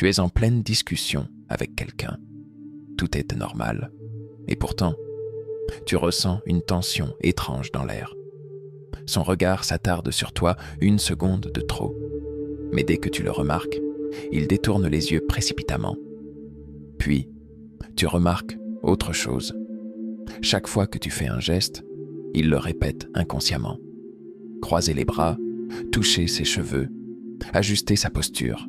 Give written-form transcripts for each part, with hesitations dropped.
Tu es en pleine discussion avec quelqu'un. Tout est normal. Et pourtant, tu ressens une tension étrange dans l'air. Son regard s'attarde sur toi une seconde de trop. Mais dès que tu le remarques, il détourne les yeux précipitamment. Puis, tu remarques autre chose. Chaque fois que tu fais un geste, il le répète inconsciemment. Croiser les bras, toucher ses cheveux, ajuster sa posture.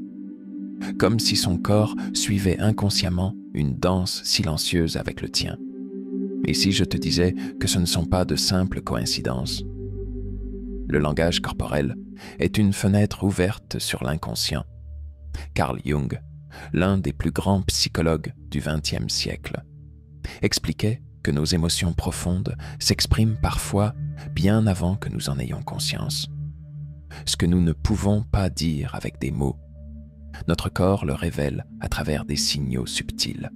Comme si son corps suivait inconsciemment une danse silencieuse avec le tien. Et si je te disais que ce ne sont pas de simples coïncidences? Le langage corporel est une fenêtre ouverte sur l'inconscient. Carl Jung, l'un des plus grands psychologues du XXe siècle, expliquait que nos émotions profondes s'expriment parfois bien avant que nous en ayons conscience. Ce que nous ne pouvons pas dire avec des mots, notre corps le révèle à travers des signaux subtils.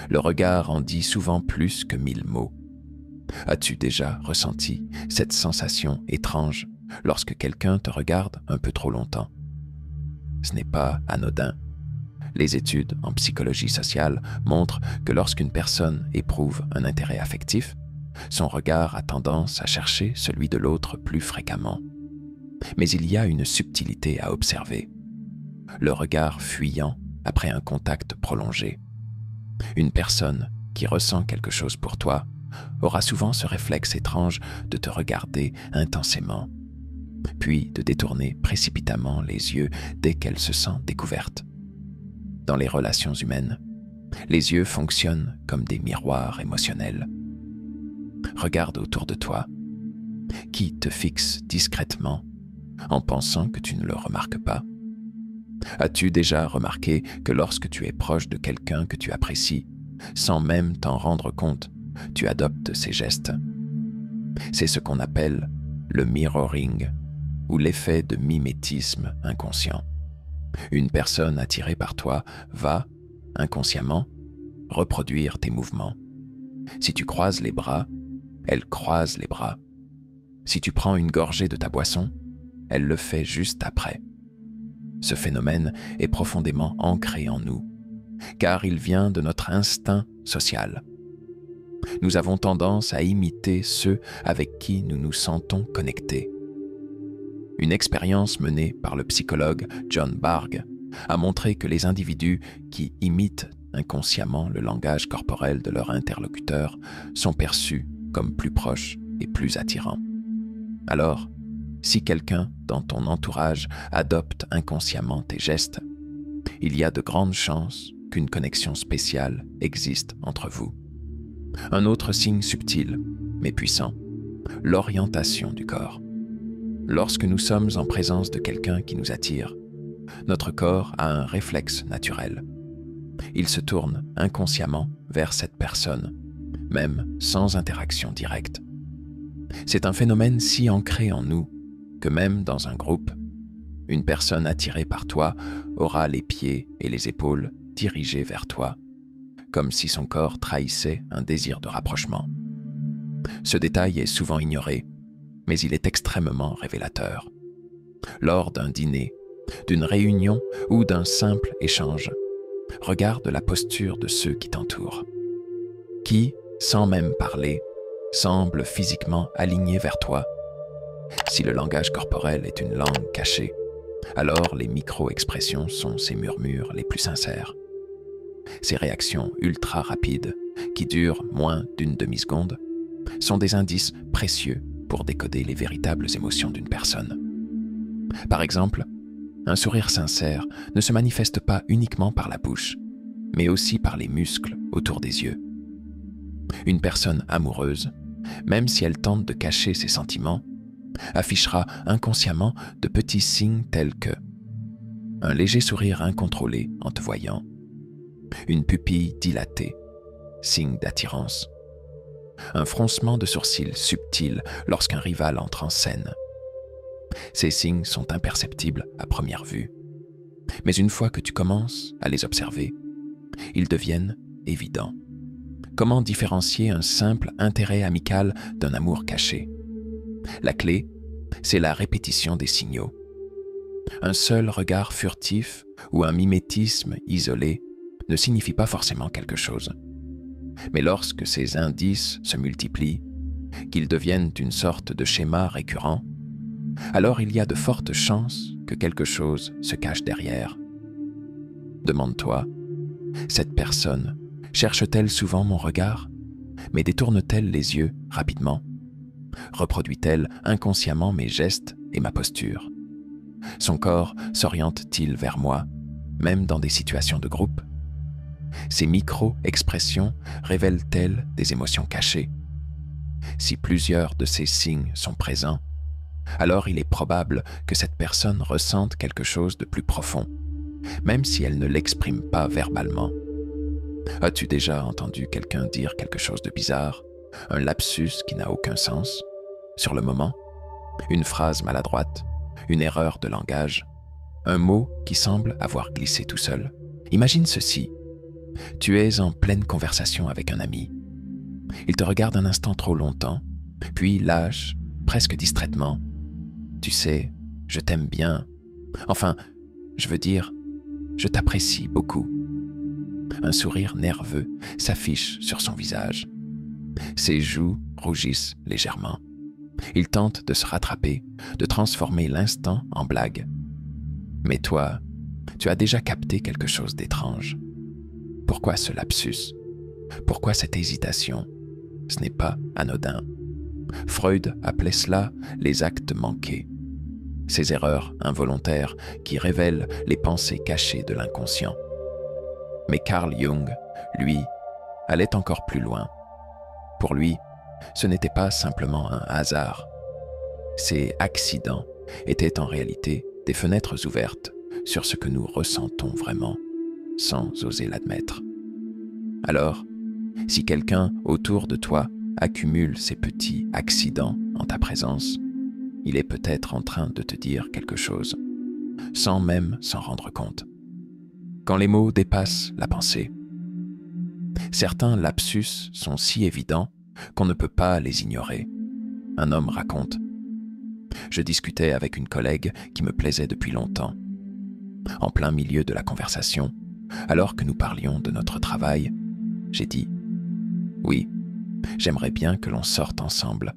Le regard en dit souvent plus que 1000 mots. As-tu déjà ressenti cette sensation étrange lorsque quelqu'un te regarde un peu trop longtemps? Ce n'est pas anodin. Les études en psychologie sociale montrent que lorsqu'une personne éprouve un intérêt affectif, son regard a tendance à chercher celui de l'autre plus fréquemment. Mais il y a une subtilité à observer. Le regard fuyant après un contact prolongé. Une personne qui ressent quelque chose pour toi aura souvent ce réflexe étrange de te regarder intensément, puis de détourner précipitamment les yeux dès qu'elle se sent découverte. Dans les relations humaines, les yeux fonctionnent comme des miroirs émotionnels. Regarde autour de toi. Qui te fixe discrètement en pensant que tu ne le remarques pas? As-tu déjà remarqué que lorsque tu es proche de quelqu'un que tu apprécies, sans même t'en rendre compte, tu adoptes ses gestes? C'est ce qu'on appelle le mirroring, ou l'effet de mimétisme inconscient. Une personne attirée par toi va, inconsciemment, reproduire tes mouvements. Si tu croises les bras, elle croise les bras. Si tu prends une gorgée de ta boisson, elle le fait juste après. Ce phénomène est profondément ancré en nous, car il vient de notre instinct social. Nous avons tendance à imiter ceux avec qui nous nous sentons connectés. Une expérience menée par le psychologue John Bargh a montré que les individus qui imitent inconsciemment le langage corporel de leur interlocuteur sont perçus comme plus proches et plus attirants. Alors, si quelqu'un dans ton entourage adopte inconsciemment tes gestes, il y a de grandes chances qu'une connexion spéciale existe entre vous. Un autre signe subtil, mais puissant, l'orientation du corps. Lorsque nous sommes en présence de quelqu'un qui nous attire, notre corps a un réflexe naturel. Il se tourne inconsciemment vers cette personne, même sans interaction directe. C'est un phénomène si ancré en nous que même dans un groupe, une personne attirée par toi aura les pieds et les épaules dirigés vers toi, comme si son corps trahissait un désir de rapprochement. Ce détail est souvent ignoré, mais il est extrêmement révélateur. Lors d'un dîner, d'une réunion ou d'un simple échange, regarde la posture de ceux qui t'entourent. Qui, sans même parler, semble physiquement aligné vers toi. Si le langage corporel est une langue cachée, alors les micro-expressions sont ses murmures les plus sincères. Ces réactions ultra rapides, qui durent moins d'une demi-seconde, sont des indices précieux pour décoder les véritables émotions d'une personne. Par exemple, un sourire sincère ne se manifeste pas uniquement par la bouche, mais aussi par les muscles autour des yeux. Une personne amoureuse, même si elle tente de cacher ses sentiments, affichera inconsciemment de petits signes tels que un léger sourire incontrôlé en te voyant, une pupille dilatée, signe d'attirance, un froncement de sourcils subtil lorsqu'un rival entre en scène. Ces signes sont imperceptibles à première vue, mais une fois que tu commences à les observer, ils deviennent évidents. Comment différencier un simple intérêt amical d'un amour caché? La clé, c'est la répétition des signaux. Un seul regard furtif ou un mimétisme isolé ne signifie pas forcément quelque chose. Mais lorsque ces indices se multiplient, qu'ils deviennent une sorte de schéma récurrent, alors il y a de fortes chances que quelque chose se cache derrière. Demande-toi, cette personne cherche-t-elle souvent mon regard, mais détourne-t-elle les yeux rapidement? Reproduit-elle inconsciemment mes gestes et ma posture? Son corps s'oriente-t-il vers moi, même dans des situations de groupe? Ces micro-expressions révèlent-elles des émotions cachées? Si plusieurs de ces signes sont présents, alors il est probable que cette personne ressente quelque chose de plus profond, même si elle ne l'exprime pas verbalement. As-tu déjà entendu quelqu'un dire quelque chose de bizarre, un lapsus qui n'a aucun sens, sur le moment, une phrase maladroite, une erreur de langage, un mot qui semble avoir glissé tout seul? Imagine ceci. Tu es en pleine conversation avec un ami. Il te regarde un instant trop longtemps, puis lâche, presque distraitement. Tu sais, je t'aime bien. Enfin, je veux dire, je t'apprécie beaucoup. Un sourire nerveux s'affiche sur son visage. Ses joues rougissent légèrement. Il tente de se rattraper, de transformer l'instant en blague. Mais toi, tu as déjà capté quelque chose d'étrange. Pourquoi ce lapsus? Pourquoi cette hésitation? Ce n'est pas anodin. Freud appelait cela les actes manqués. Ces erreurs involontaires qui révèlent les pensées cachées de l'inconscient. Mais Carl Jung, lui, allait encore plus loin. Pour lui, ce n'était pas simplement un hasard. Ces accidents étaient en réalité des fenêtres ouvertes sur ce que nous ressentons vraiment, sans oser l'admettre. Alors, si quelqu'un autour de toi accumule ces petits accidents en ta présence, il est peut-être en train de te dire quelque chose, sans même s'en rendre compte. Quand les mots dépassent la pensée, certains lapsus sont si évidents qu'on ne peut pas les ignorer. Un homme raconte: je discutais avec une collègue qui me plaisait depuis longtemps. En plein milieu de la conversation, alors que nous parlions de notre travail, j'ai dit: oui, j'aimerais bien que l'on sorte ensemble.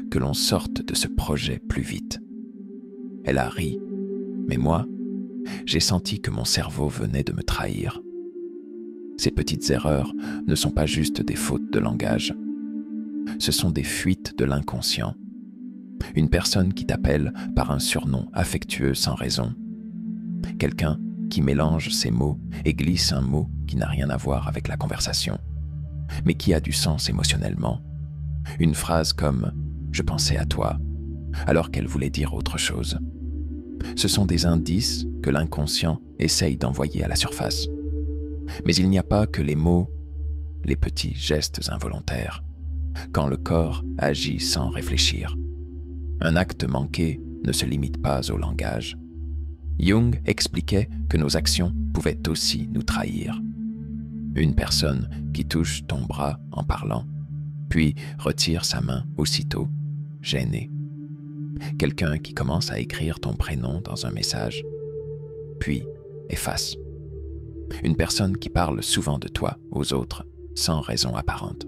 Que l'on sorte de ce projet plus vite. Elle a ri, mais moi, j'ai senti que mon cerveau venait de me trahir. Ces petites erreurs ne sont pas juste des fautes de langage. Ce sont des fuites de l'inconscient. Une personne qui t'appelle par un surnom affectueux sans raison. Quelqu'un qui mélange ses mots et glisse un mot qui n'a rien à voir avec la conversation, mais qui a du sens émotionnellement. Une phrase comme « je pensais à toi », alors qu'elle voulait dire autre chose. Ce sont des indices que l'inconscient essaye d'envoyer à la surface. Mais il n'y a pas que les mots, les petits gestes involontaires, quand le corps agit sans réfléchir. Un acte manqué ne se limite pas au langage. Jung expliquait que nos actions pouvaient aussi nous trahir. Une personne qui touche ton bras en parlant, puis retire sa main aussitôt, gênée. Quelqu'un qui commence à écrire ton prénom dans un message, puis efface. Une personne qui parle souvent de toi aux autres, sans raison apparente.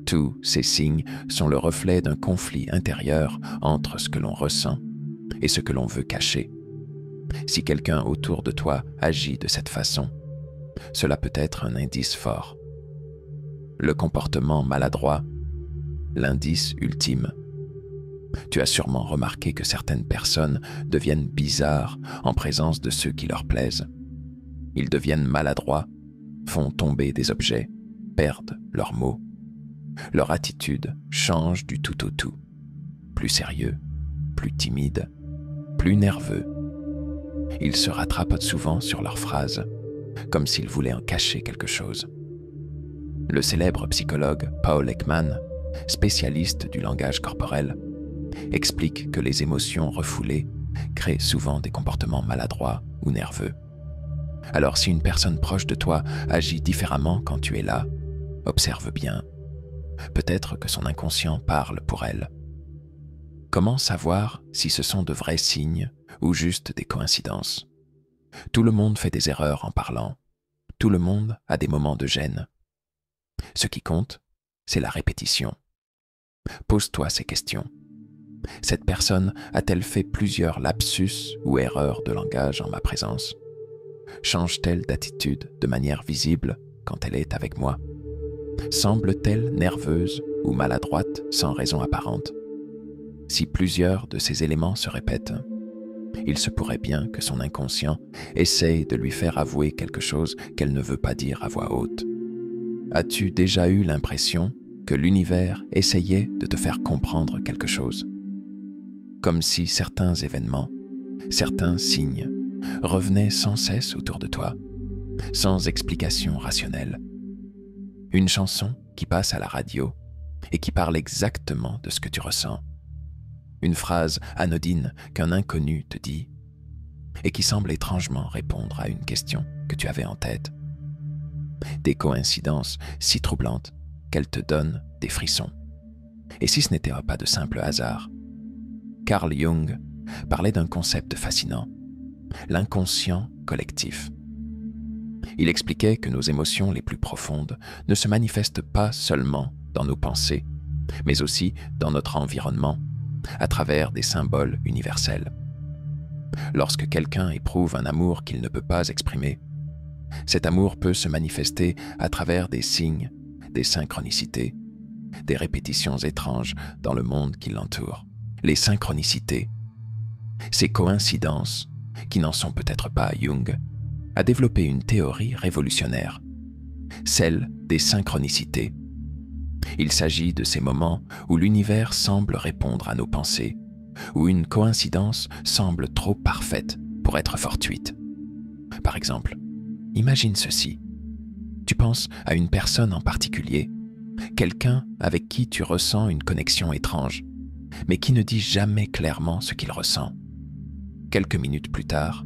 Tous ces signes sont le reflet d'un conflit intérieur entre ce que l'on ressent et ce que l'on veut cacher. Si quelqu'un autour de toi agit de cette façon, cela peut être un indice fort. Le comportement maladroit, l'indice ultime. Tu as sûrement remarqué que certaines personnes deviennent bizarres en présence de ceux qui leur plaisent. Ils deviennent maladroits, font tomber des objets, perdent leurs mots. Leur attitude change du tout au tout. Plus sérieux, plus timide, plus nerveux. Ils se rattrapent souvent sur leurs phrases, comme s'ils voulaient en cacher quelque chose. Le célèbre psychologue Paul Ekman, spécialiste du langage corporel, explique que les émotions refoulées créent souvent des comportements maladroits ou nerveux. Alors si une personne proche de toi agit différemment quand tu es là, observe bien. Peut-être que son inconscient parle pour elle. Comment savoir si ce sont de vrais signes ou juste des coïncidences? Tout le monde fait des erreurs en parlant. Tout le monde a des moments de gêne. Ce qui compte, c'est la répétition. Pose-toi ces questions. Cette personne a-t-elle fait plusieurs lapsus ou erreurs de langage en ma présence? Change-t-elle d'attitude de manière visible quand elle est avec moi? Semble-t-elle nerveuse ou maladroite sans raison apparente? Si plusieurs de ces éléments se répètent, il se pourrait bien que son inconscient essaye de lui faire avouer quelque chose qu'elle ne veut pas dire à voix haute. As-tu déjà eu l'impression que l'univers essayait de te faire comprendre quelque chose? Comme si certains événements, certains signes revenaient sans cesse autour de toi, sans explication rationnelle. Une chanson qui passe à la radio et qui parle exactement de ce que tu ressens. Une phrase anodine qu'un inconnu te dit et qui semble étrangement répondre à une question que tu avais en tête. Des coïncidences si troublantes qu'elles te donnent des frissons. Et si ce n'était pas de simple hasard? Carl Jung parlait d'un concept fascinant, l'inconscient collectif. Il expliquait que nos émotions les plus profondes ne se manifestent pas seulement dans nos pensées, mais aussi dans notre environnement, à travers des symboles universels. Lorsque quelqu'un éprouve un amour qu'il ne peut pas exprimer, cet amour peut se manifester à travers des signes, des synchronicités, des répétitions étranges dans le monde qui l'entoure. Les synchronicités, ces coïncidences, qui n'en sont peut-être pas à Jung, a développé une théorie révolutionnaire, celle des synchronicités. Il s'agit de ces moments où l'univers semble répondre à nos pensées, où une coïncidence semble trop parfaite pour être fortuite. Par exemple, imagine ceci. Tu penses à une personne en particulier, quelqu'un avec qui tu ressens une connexion étrange, mais qui ne dit jamais clairement ce qu'il ressent. Quelques minutes plus tard,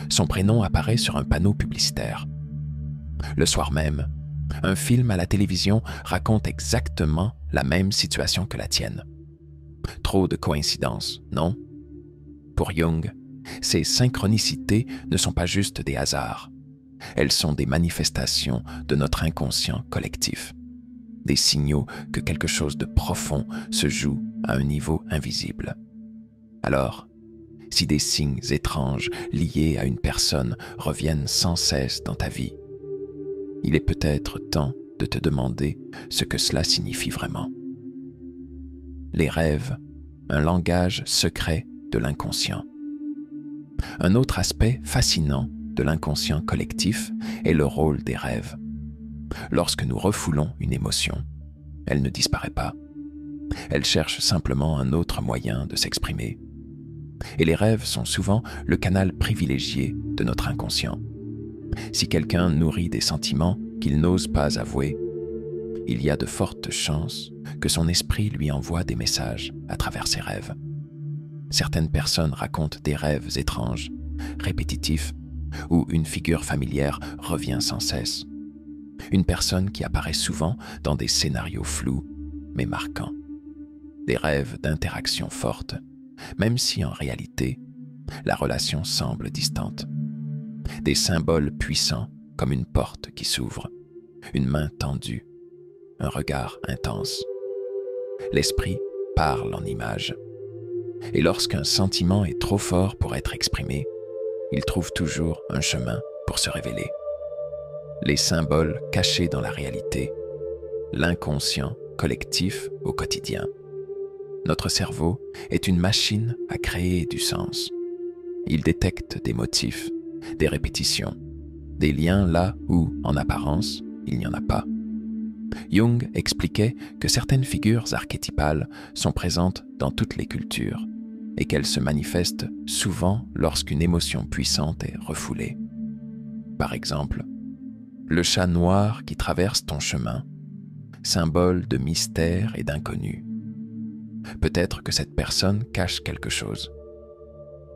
son prénom apparaît sur un panneau publicitaire. Le soir même, un film à la télévision raconte exactement la même situation que la tienne. Trop de coïncidences, non? Pour Jung, ces synchronicités ne sont pas juste des hasards. Elles sont des manifestations de notre inconscient collectif, des signaux que quelque chose de profond se joue à un niveau invisible. Alors, si des signes étranges liés à une personne reviennent sans cesse dans ta vie, il est peut-être temps de te demander ce que cela signifie vraiment. Les rêves, un langage secret de l'inconscient. Un autre aspect fascinant de l'inconscient collectif est le rôle des rêves. Lorsque nous refoulons une émotion, elle ne disparaît pas. Elle cherche simplement un autre moyen de s'exprimer. Et les rêves sont souvent le canal privilégié de notre inconscient. Si quelqu'un nourrit des sentiments qu'il n'ose pas avouer, il y a de fortes chances que son esprit lui envoie des messages à travers ses rêves. Certaines personnes racontent des rêves étranges, répétitifs, où une figure familière revient sans cesse. Une personne qui apparaît souvent dans des scénarios flous, mais marquants. Des rêves d'interaction forte, même si en réalité, la relation semble distante. Des symboles puissants comme une porte qui s'ouvre, une main tendue, un regard intense. L'esprit parle en images. Et lorsqu'un sentiment est trop fort pour être exprimé, il trouve toujours un chemin pour se révéler. Les symboles cachés dans la réalité, l'inconscient collectif au quotidien. Notre cerveau est une machine à créer du sens. Il détecte des motifs, des répétitions, des liens là où, en apparence, il n'y en a pas. Jung expliquait que certaines figures archétypales sont présentes dans toutes les cultures et qu'elles se manifestent souvent lorsqu'une émotion puissante est refoulée. Par exemple, le chat noir qui traverse ton chemin, symbole de mystère et d'inconnu. Peut-être que cette personne cache quelque chose.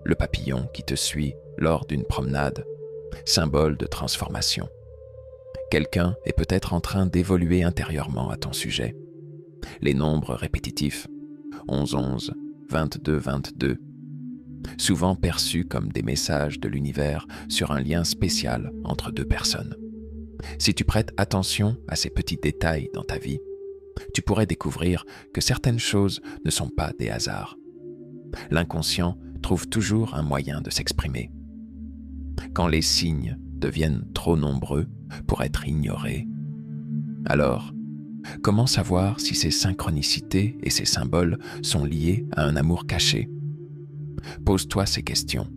Le papillon qui te suit lors d'une promenade, symbole de transformation. Quelqu'un est peut-être en train d'évoluer intérieurement à ton sujet. Les nombres répétitifs, 11-11, 22-22, souvent perçus comme des messages de l'univers sur un lien spécial entre deux personnes. Si tu prêtes attention à ces petits détails dans ta vie, tu pourrais découvrir que certaines choses ne sont pas des hasards. L'inconscient trouve toujours un moyen de s'exprimer. Quand les signes deviennent trop nombreux pour être ignorés, alors, comment savoir si ces synchronicités et ces symboles sont liés à un amour caché? Pose-toi ces questions.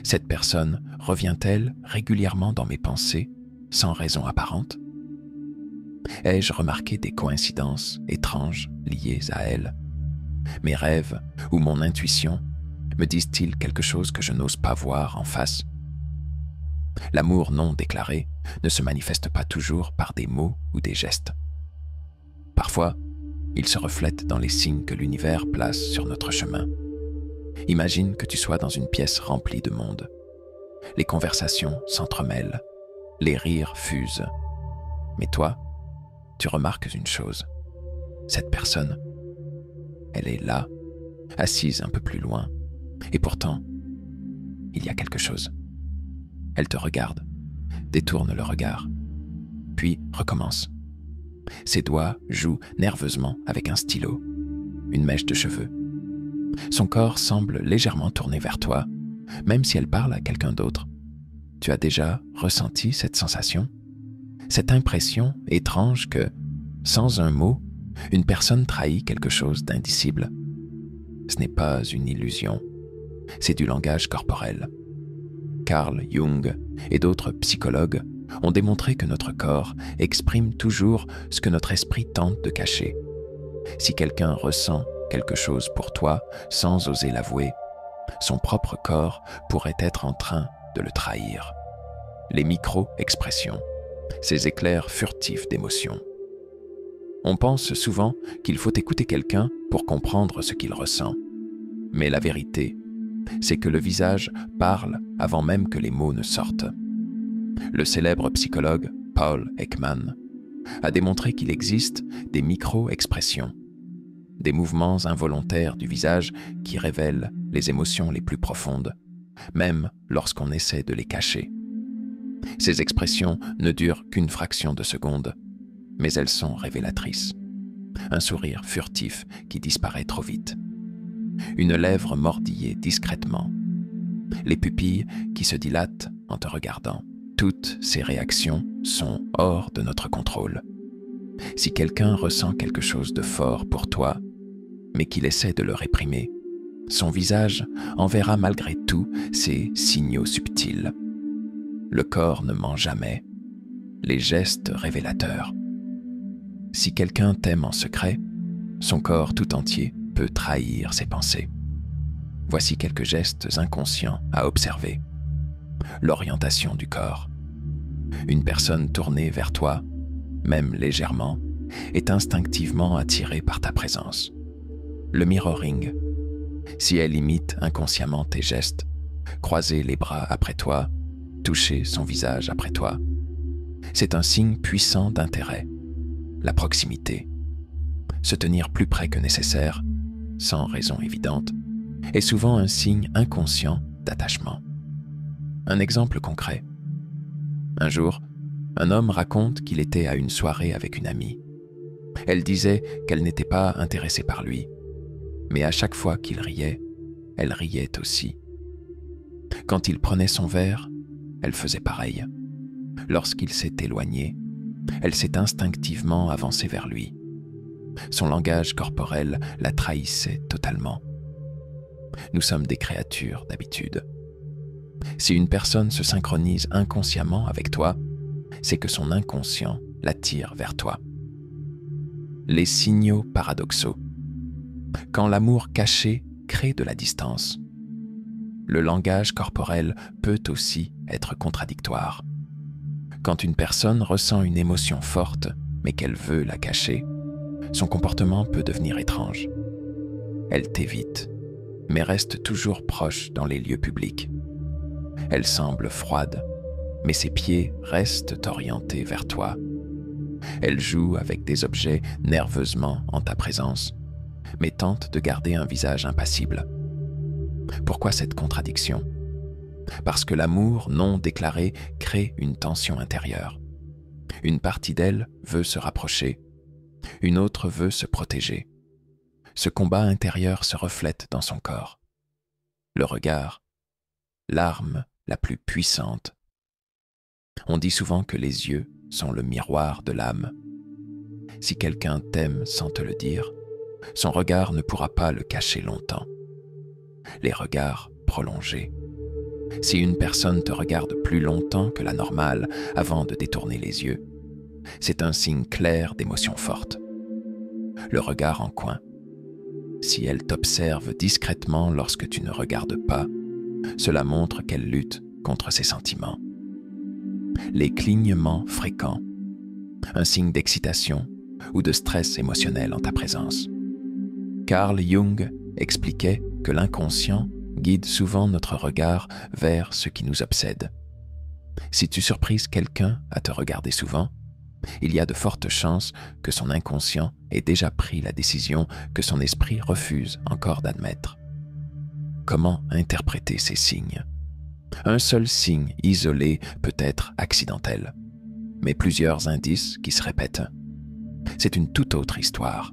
Cette personne revient-elle régulièrement dans mes pensées sans raison apparente? Ai-je remarqué des coïncidences étranges liées à elle? Mes rêves ou mon intuition me disent-ils quelque chose que je n'ose pas voir en face? L'amour non déclaré ne se manifeste pas toujours par des mots ou des gestes. Parfois, il se reflète dans les signes que l'univers place sur notre chemin. Imagine que tu sois dans une pièce remplie de monde. Les conversations s'entremêlent, les rires fusent. Mais toi, tu remarques une chose. Cette personne, elle est là, assise un peu plus loin. Et pourtant, il y a quelque chose. Elle te regarde, détourne le regard, puis recommence. Ses doigts jouent nerveusement avec un stylo, une mèche de cheveux. Son corps semble légèrement tourné vers toi, même si elle parle à quelqu'un d'autre. Tu as déjà ressenti cette sensation? Cette impression étrange que, sans un mot, une personne trahit quelque chose d'indicible. Ce n'est pas une illusion, c'est du langage corporel. Carl Jung et d'autres psychologues ont démontré que notre corps exprime toujours ce que notre esprit tente de cacher. Si quelqu'un ressent quelque chose pour toi sans oser l'avouer, son propre corps pourrait être en train de le trahir. Les micro-expressions, ces éclairs furtifs d'émotion. On pense souvent qu'il faut écouter quelqu'un pour comprendre ce qu'il ressent. Mais la vérité, c'est que le visage parle avant même que les mots ne sortent. Le célèbre psychologue Paul Ekman a démontré qu'il existe des micro-expressions, des mouvements involontaires du visage qui révèlent les émotions les plus profondes, même lorsqu'on essaie de les cacher. Ces expressions ne durent qu'une fraction de seconde, mais elles sont révélatrices. Un sourire furtif qui disparaît trop vite. Une lèvre mordillée discrètement. Les pupilles qui se dilatent en te regardant. Toutes ces réactions sont hors de notre contrôle. Si quelqu'un ressent quelque chose de fort pour toi, mais qu'il essaie de le réprimer, son visage enverra malgré tout ces signaux subtils. Le corps ne ment jamais, les gestes révélateurs. Si quelqu'un t'aime en secret, son corps tout entier peut trahir ses pensées. Voici quelques gestes inconscients à observer. L'orientation du corps. Une personne tournée vers toi, même légèrement, est instinctivement attirée par ta présence. Le mirroring. Si elle imite inconsciemment tes gestes, croiser les bras après toi, toucher son visage après toi, c'est un signe puissant d'intérêt. La proximité. Se tenir plus près que nécessaire, sans raison évidente, est souvent un signe inconscient d'attachement. Un exemple concret. Un jour, un homme raconte qu'il était à une soirée avec une amie. Elle disait qu'elle n'était pas intéressée par lui, mais à chaque fois qu'il riait, elle riait aussi. Quand il prenait son verre, elle faisait pareil. Lorsqu'il s'est éloigné, elle s'est instinctivement avancée vers lui. Son langage corporel la trahissait totalement. Nous sommes des créatures d'habitude. Si une personne se synchronise inconsciemment avec toi, c'est que son inconscient l'attire vers toi. Les signaux paradoxaux. Quand l'amour caché crée de la distance, le langage corporel peut aussi être contradictoire. Quand une personne ressent une émotion forte, mais qu'elle veut la cacher, son comportement peut devenir étrange. Elle t'évite, mais reste toujours proche dans les lieux publics. Elle semble froide, mais ses pieds restent orientés vers toi. Elle joue avec des objets nerveusement en ta présence, mais tente de garder un visage impassible. Pourquoi cette contradiction? Parce que l'amour non déclaré crée une tension intérieure. Une partie d'elle veut se rapprocher, une autre veut se protéger. Ce combat intérieur se reflète dans son corps. Le regard, l'arme la plus puissante. On dit souvent que les yeux sont le miroir de l'âme. Si quelqu'un t'aime sans te le dire, son regard ne pourra pas le cacher longtemps. Les regards prolongés. Si une personne te regarde plus longtemps que la normale avant de détourner les yeux, c'est un signe clair d'émotion forte. Le regard en coin. Si elle t'observe discrètement lorsque tu ne regardes pas, cela montre qu'elle lutte contre ses sentiments. Les clignements fréquents. Un signe d'excitation ou de stress émotionnel en ta présence. Carl Jung expliquait que l'inconscient guide souvent notre regard vers ce qui nous obsède. Si tu surprises quelqu'un à te regarder souvent, il y a de fortes chances que son inconscient ait déjà pris la décision que son esprit refuse encore d'admettre. Comment interpréter ces signes? Un seul signe isolé peut être accidentel, mais plusieurs indices qui se répètent. C'est une toute autre histoire.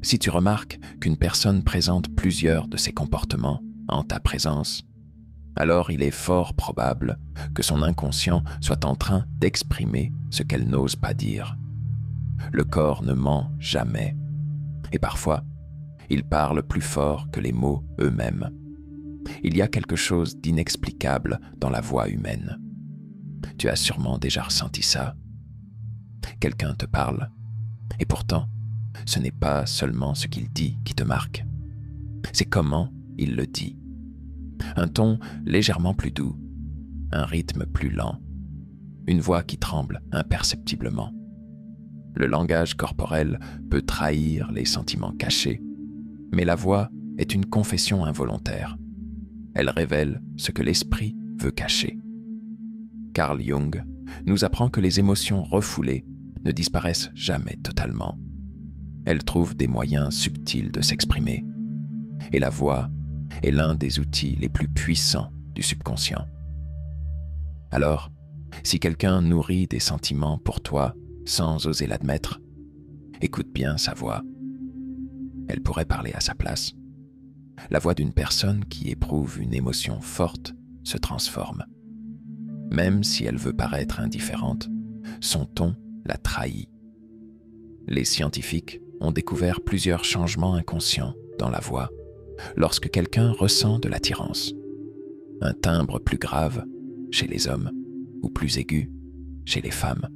Si tu remarques qu'une personne présente plusieurs de ces comportements en ta présence, alors il est fort probable que son inconscient soit en train d'exprimer ce qu'elle n'ose pas dire. Le corps ne ment jamais, et parfois, il parle plus fort que les mots eux-mêmes. Il y a quelque chose d'inexplicable dans la voix humaine. Tu as sûrement déjà ressenti ça. Quelqu'un te parle, et pourtant, ce n'est pas seulement ce qu'il dit qui te marque. C'est comment il le dit. Un ton légèrement plus doux, un rythme plus lent, une voix qui tremble imperceptiblement. Le langage corporel peut trahir les sentiments cachés, mais la voix est une confession involontaire. Elle révèle ce que l'esprit veut cacher. Carl Jung nous apprend que les émotions refoulées ne disparaissent jamais totalement. Elles trouvent des moyens subtils de s'exprimer. Et la voix est l'un des outils les plus puissants du subconscient. Alors, si quelqu'un nourrit des sentiments pour toi sans oser l'admettre, écoute bien sa voix. Elle pourrait parler à sa place. La voix d'une personne qui éprouve une émotion forte se transforme. Même si elle veut paraître indifférente, son ton la trahit. Les scientifiques ont découvert plusieurs changements inconscients dans la voix lorsque quelqu'un ressent de l'attirance. Un timbre plus grave chez les hommes ou plus aigu chez les femmes.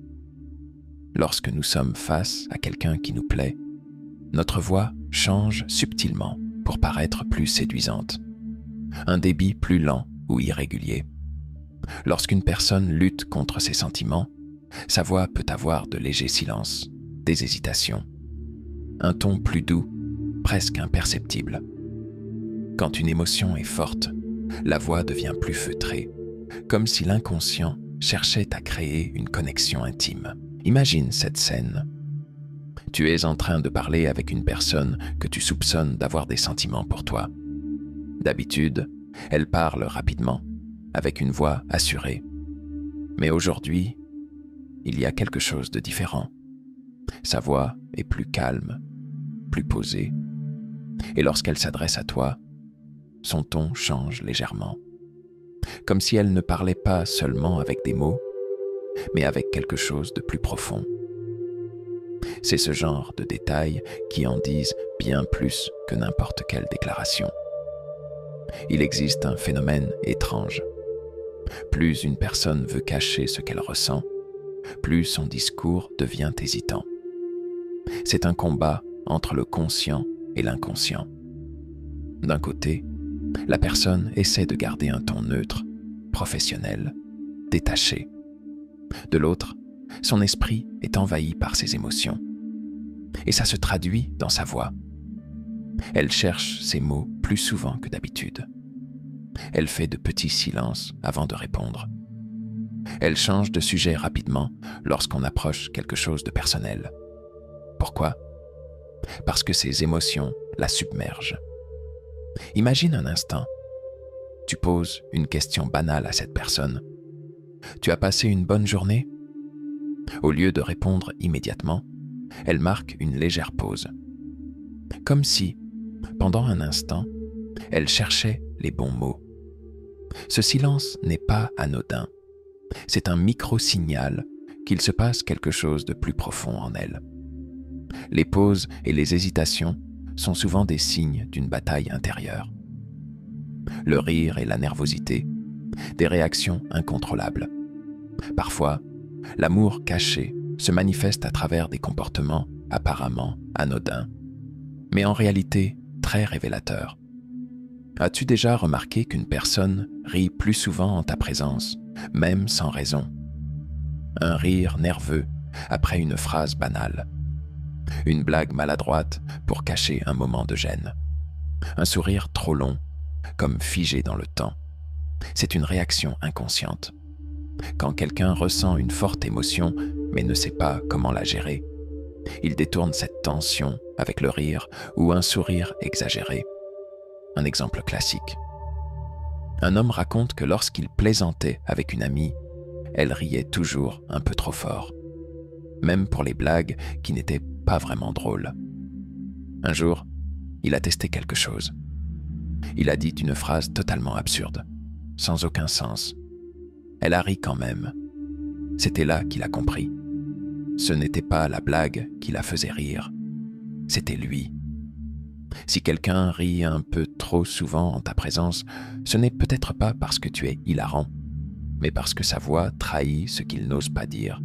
Lorsque nous sommes face à quelqu'un qui nous plaît, notre voix change subtilement pour paraître plus séduisante. Un débit plus lent ou irrégulier. Lorsqu'une personne lutte contre ses sentiments, sa voix peut avoir de légers silences, des hésitations. Un ton plus doux, presque imperceptible. Quand une émotion est forte, la voix devient plus feutrée, comme si l'inconscient cherchait à créer une connexion intime. Imagine cette scène. Tu es en train de parler avec une personne que tu soupçonnes d'avoir des sentiments pour toi. D'habitude, elle parle rapidement, avec une voix assurée. Mais aujourd'hui, il y a quelque chose de différent. Sa voix est plus calme, plus posée. Et lorsqu'elle s'adresse à toi, son ton change légèrement. Comme si elle ne parlait pas seulement avec des mots, mais avec quelque chose de plus profond. C'est ce genre de détails qui en disent bien plus que n'importe quelle déclaration. Il existe un phénomène étrange. Plus une personne veut cacher ce qu'elle ressent, plus son discours devient hésitant. C'est un combat entre le conscient et l'inconscient. D'un côté, la personne essaie de garder un ton neutre, professionnel, détaché. De l'autre, son esprit est envahi par ses émotions. Et ça se traduit dans sa voix. Elle cherche ses mots plus souvent que d'habitude. Elle fait de petits silences avant de répondre. Elle change de sujet rapidement lorsqu'on approche quelque chose de personnel. Pourquoi? Parce que ses émotions la submergent. Imagine un instant, Tu poses une question banale à cette personne. Tu as passé une bonne journée? Au lieu de répondre immédiatement, elle marque une légère pause. Comme si, pendant un instant, elle cherchait les bons mots. Ce silence n'est pas anodin. C'est un micro-signal qu'il se passe quelque chose de plus profond en elle. Les pauses et les hésitations sont souvent des signes d'une bataille intérieure. Le rire et la nervosité, des réactions incontrôlables. Parfois, l'amour caché se manifeste à travers des comportements apparemment anodins, mais en réalité très révélateurs. As-tu déjà remarqué qu'une personne rit plus souvent en ta présence, même sans raison? Un rire nerveux après une phrase banale. Une blague maladroite pour cacher un moment de gêne. Un sourire trop long, comme figé dans le temps. C'est une réaction inconsciente. Quand quelqu'un ressent une forte émotion mais ne sait pas comment la gérer, il détourne cette tension avec le rire ou un sourire exagéré. Un exemple classique. Un homme raconte que lorsqu'il plaisantait avec une amie, elle riait toujours un peu trop fort, même pour les blagues qui n'étaient pas vraiment drôles. Un jour, il a testé quelque chose. Il a dit une phrase totalement absurde, sans aucun sens. Elle a ri quand même. C'était là qu'il a compris. Ce n'était pas la blague qui la faisait rire, c'était lui. Si quelqu'un rit un peu trop souvent en ta présence, ce n'est peut-être pas parce que tu es hilarant, mais parce que sa voix trahit ce qu'il n'ose pas dire